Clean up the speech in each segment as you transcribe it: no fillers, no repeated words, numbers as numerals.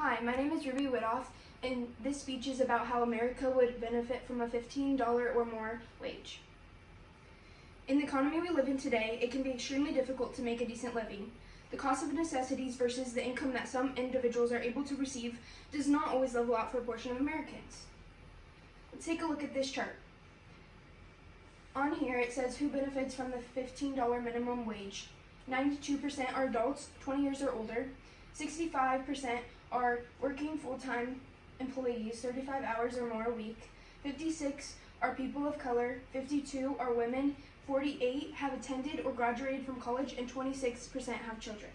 Hi, my name is Ruby Widoff, and this speech is about how America would benefit from a $15 or more wage. In the economy we live in today, it can be extremely difficult to make a decent living. The cost of necessities versus the income that some individuals are able to receive does not always level out for a portion of Americans. Let's take a look at this chart. On here it says who benefits from the $15 minimum wage. 92% are adults, 20 years or older. 65% are working full-time employees, 35 hours or more a week. 56 are people of color, 52 are women, 48 have attended or graduated from college, and 26% have children.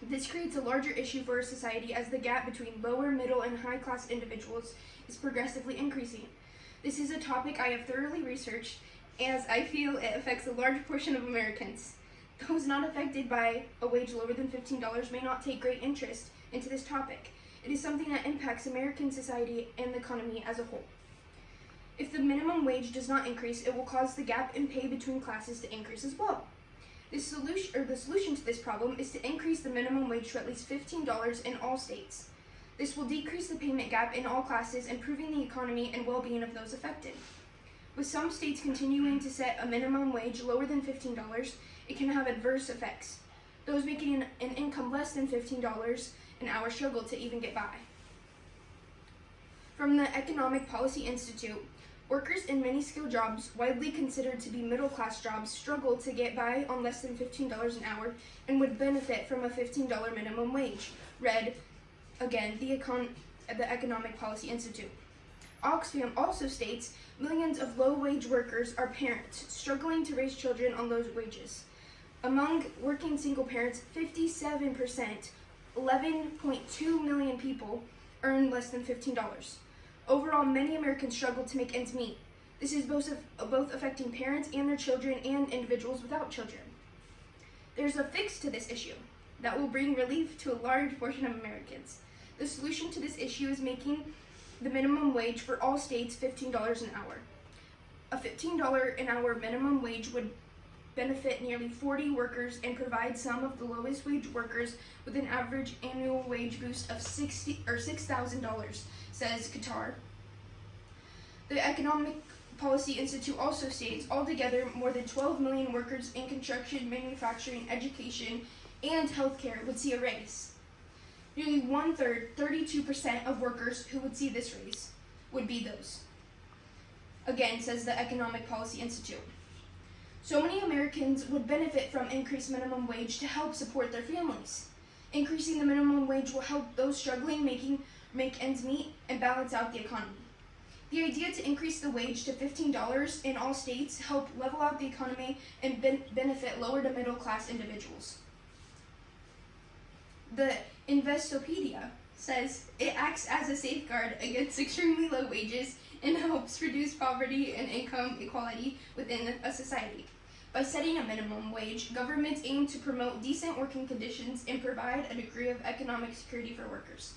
This creates a larger issue for our society as the gap between lower, middle, and high-class individuals is progressively increasing. This is a topic I have thoroughly researched, as I feel it affects a large portion of Americans. Those not affected by a wage lower than $15 may not take great interest into this topic. It is something that impacts American society and the economy as a whole. If the minimum wage does not increase, it will cause the gap in pay between classes to increase as well. The solution to this problem is to increase the minimum wage to at least $15 in all states. This will decrease the payment gap in all classes, improving the economy and well-being of those affected. With some states continuing to set a minimum wage lower than $15, it can have adverse effects. Those making an income less than $15 an hour struggle to even get by. From the Economic Policy Institute, workers in many skilled jobs, widely considered to be middle-class jobs, struggle to get by on less than $15 an hour and would benefit from a $15 minimum wage. Read, again, the Economic Policy Institute. Oxfam also states millions of low-wage workers are parents struggling to raise children on low wages. Among working single parents, 57%, 11.2 million people, earn less than $15. Overall, many Americans struggle to make ends meet. This is both affecting parents and their children and individuals without children. There's a fix to this issue that will bring relief to a large portion of Americans. The solution to this issue is making the minimum wage for all states $15 an hour. A $15 an hour minimum wage would benefit nearly 40 workers and provide some of the lowest wage workers with an average annual wage boost of $6,000, says Qatar. The Economic Policy Institute also states altogether more than 12 million workers in construction, manufacturing, education, and healthcare would see a raise. Nearly 1/3, 32% of workers who would see this raise would be those. Again, says the Economic Policy Institute. So many Americans would benefit from increased minimum wage to help support their families. Increasing the minimum wage will help those struggling make ends meet and balance out the economy. The idea to increase the wage to $15 in all states help level out the economy and benefit lower to middle class individuals. The Investopedia says it acts as a safeguard against extremely low wages and helps reduce poverty and income equality within a society. By setting a minimum wage, governments aim to promote decent working conditions and provide a degree of economic security for workers.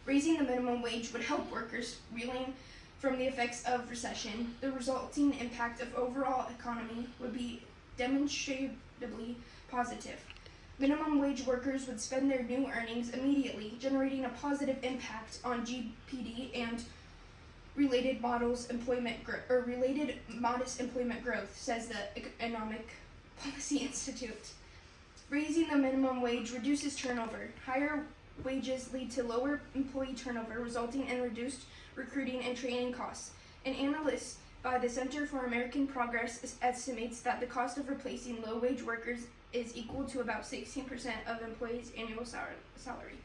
Raising the minimum wage would help workers reeling from the effects of recession. The resulting impact of overall economy would be demonstrably positive. Minimum wage workers would spend their new earnings immediately, generating a positive impact on GDP and related modest employment growth, says the Economic Policy Institute. Raising the minimum wage reduces turnover. Higher wages lead to lower employee turnover, resulting in reduced recruiting and training costs. An analyst by the Center for American Progress estimates that the cost of replacing low-wage workers is equal to about 16% of employees' annual salary.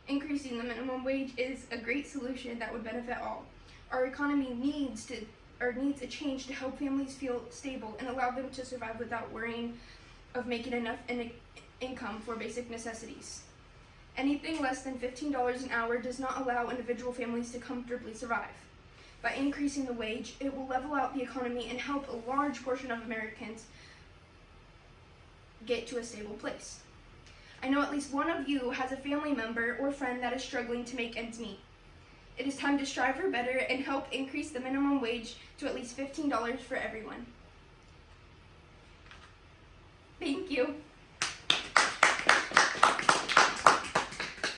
Increasing the minimum wage is a great solution that would benefit all. Our economy needs a change to help families feel stable and allow them to survive without worrying of making enough income for basic necessities. Anything less than $15 an hour does not allow individual families to comfortably survive. By increasing the wage, it will level out the economy and help a large portion of Americans get to a stable place. I know at least one of you has a family member or friend that is struggling to make ends meet. It is time to strive for better and help increase the minimum wage to at least $15 for everyone. Thank you.